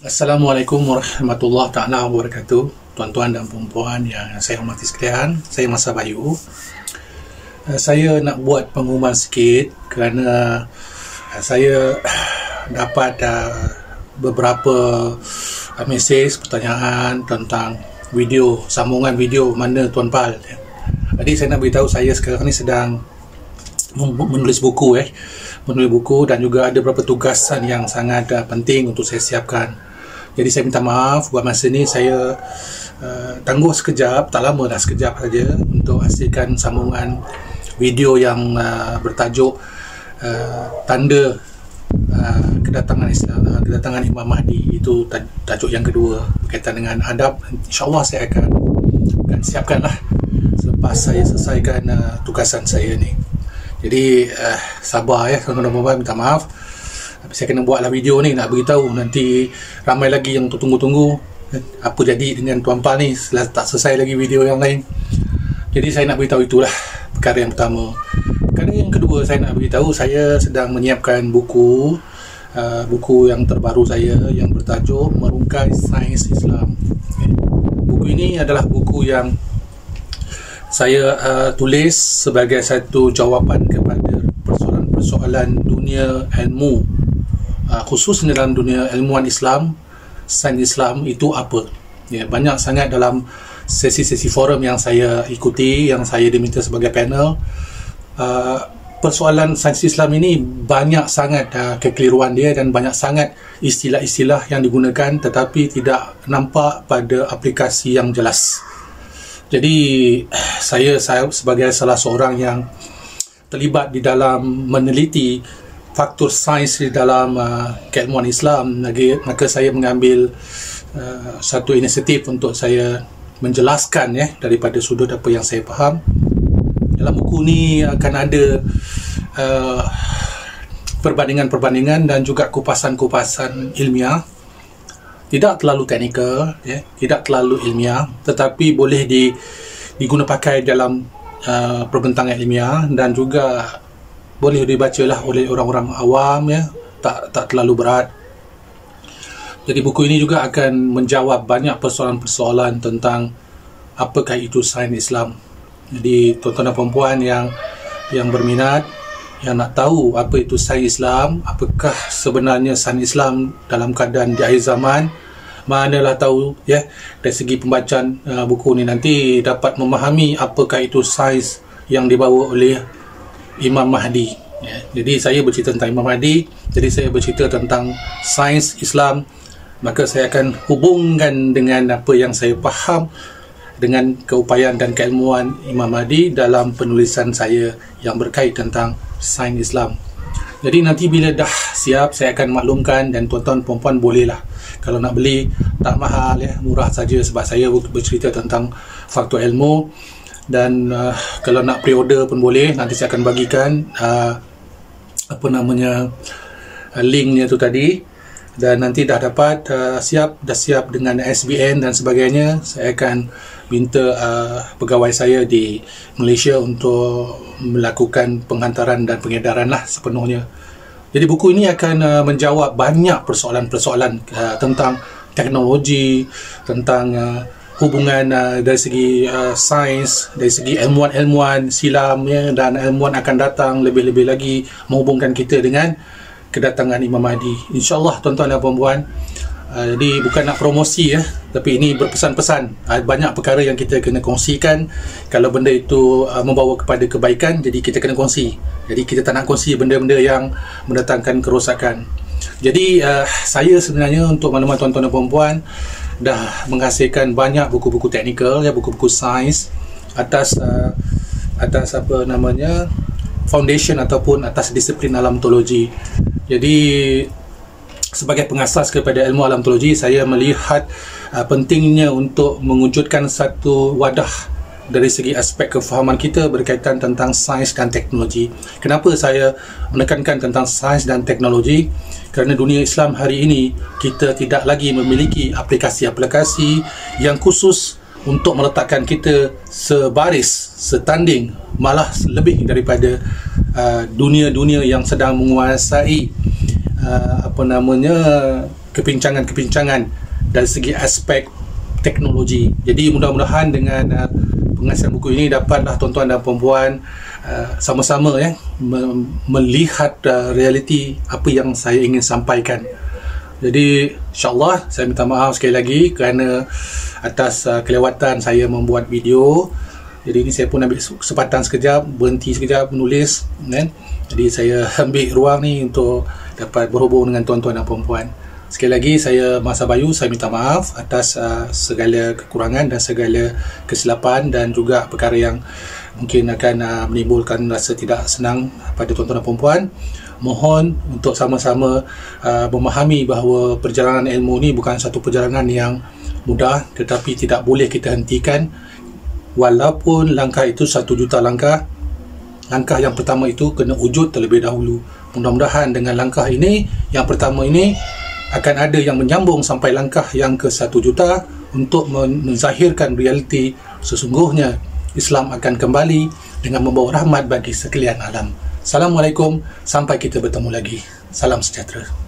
Assalamualaikum warahmatullahi taala wabarakatuh. Tuan-tuan dan puan-puan yang saya hormati sekalian, saya Masa Bayu. Saya nak buat pengumuman sikit kerana saya dapat beberapa mesej pertanyaan tentang video, sambungan video mana Tuan Pal. Jadi saya nak beritahu, saya sekarang ni sedang menulis buku dan juga ada beberapa tugasan yang sangat penting untuk saya siapkan. Jadi saya minta maaf buat masa ni saya tangguh sekejap, tak lama dah, sekejap saja untuk hasilkan sambungan video yang bertajuk tanda kedatangan Imam Mahdi. Itu tajuk yang kedua berkaitan dengan adab. InsyaAllah saya akan siapkanlah selepas saya selesaikan tugasan saya ni. Jadi sabar ya tuan-tuan, minta maaf. Saya kena buatlah video ni nak beritahu, nanti ramai lagi yang tunggu-tunggu apa jadi dengan Tuan Pal ni setelah tak selesai lagi video yang lain. Jadi saya nak beritahu, itulah perkara yang pertama. Perkara yang kedua, saya nak beritahu saya sedang menyiapkan buku yang terbaru saya yang bertajuk Merungkai Sains Islam. Buku ini adalah buku yang saya tulis sebagai satu jawapan kepada persoalan dunia ilmu, khususnya dalam dunia ilmuwan Islam, sains Islam itu apa. Banyak sangat dalam sesi-sesi forum yang saya ikuti, yang saya diminta sebagai panel, persoalan sains Islam ini banyak sangat kekeliruan dia dan banyak sangat istilah-istilah yang digunakan tetapi tidak nampak pada aplikasi yang jelas. Jadi saya sebagai salah seorang yang terlibat di dalam meneliti faktor sains di dalam keilmuan Islam, maka saya mengambil satu inisiatif untuk saya menjelaskan daripada sudut apa yang saya faham. Dalam buku ni akan ada perbandingan-perbandingan dan juga kupasan-kupasan ilmiah, tidak terlalu teknikal, tidak terlalu ilmiah, tetapi boleh diguna pakai dalam perbentangan ilmiah dan juga boleh dibacalah oleh orang-orang awam, tak terlalu berat. Jadi buku ini juga akan menjawab banyak persoalan-persoalan tentang apakah itu sains Islam. Jadi tuan-tuan dan puan-puan yang berminat, yang nak tahu apa itu sains Islam, apakah sebenarnya sains Islam dalam keadaan di akhir zaman, manalah tahu dari segi pembacaan buku ni nanti dapat memahami apakah itu sains yang dibawa oleh Imam Mahdi. Jadi saya bercerita tentang Imam Mahdi, jadi saya bercerita tentang sains Islam, maka saya akan hubungkan dengan apa yang saya faham dengan keupayaan dan keilmuan Imam Mahdi dalam penulisan saya yang berkait tentang sains Islam. Jadi nanti bila dah siap, saya akan maklumkan dan tuan-tuan puan-puan bolehlah, kalau nak beli tak mahal, murah saja, sebab saya bercerita tentang faktor ilmu. Dan kalau nak pre-order pun boleh, nanti saya akan bagikan linknya tu tadi. Dan nanti dah dapat siap dengan SBN dan sebagainya, saya akan minta pegawai saya di Malaysia untuk melakukan penghantaran dan pengedaran sepenuhnya. Jadi buku ini akan menjawab banyak persoalan-persoalan tentang teknologi, tentang hubungan dari segi sains, dari segi ilmuwan-ilmuwan silam dan ilmuwan akan datang, lebih-lebih lagi menghubungkan kita dengan kedatangan Imam Mahdi. InsyaAllah tuan-tuan dan puan-puan. Jadi bukan nak promosi tapi ini berpesan-pesan. Banyak perkara yang kita kena kongsikan. Kalau benda itu membawa kepada kebaikan, jadi kita kena kongsi. Jadi kita tak nak kongsi benda-benda yang mendatangkan kerosakan. Jadi saya sebenarnya untuk maklumat tuan-tuan dan puan-puan dah menghasilkan banyak buku-buku teknikal, buku-buku sains atas foundation ataupun atas disiplin alam teologi. Jadi sebagai pengasas kepada ilmu alam teologi, saya melihat pentingnya untuk mewujudkan satu wadah dari segi aspek kefahaman kita berkaitan tentang sains dan teknologi. Kenapa saya menekankan tentang sains dan teknologi? Kerana dunia Islam hari ini kita tidak lagi memiliki aplikasi-aplikasi yang khusus untuk meletakkan kita sebaris, setanding, malah lebih daripada dunia-dunia yang sedang menguasai kepincangan-kepincangan dari segi aspek teknologi. Jadi mudah-mudahan dengan pengasihan buku ini dapatlah tuan-tuan dan puan-puan sama-sama melihat realiti apa yang saya ingin sampaikan. Jadi insyaAllah saya minta maaf sekali lagi kerana atas kelewatan saya membuat video. Jadi ini saya pun ambil kesempatan sekejap, berhenti sekejap menulis kan? Jadi saya ambil ruang ni untuk dapat berhubung dengan tuan-tuan dan puan-puan. Sekali lagi saya Masa Bayu, saya minta maaf atas segala kekurangan dan segala kesilapan dan juga perkara yang mungkin akan menimbulkan rasa tidak senang pada tuan-tuan dan puan-puan. Mohon untuk sama-sama memahami bahawa perjalanan ilmu ni bukan satu perjalanan yang mudah, tetapi tidak boleh kita hentikan. Walaupun langkah itu 1 juta langkah, langkah yang pertama itu kena wujud terlebih dahulu. Mudah-mudahan dengan langkah ini, yang pertama ini, akan ada yang menyambung sampai langkah yang ke 1 juta untuk menzahirkan realiti sesungguhnya Islam akan kembali dengan membawa rahmat bagi sekalian alam. Assalamualaikum, sampai kita bertemu lagi. Salam sejahtera.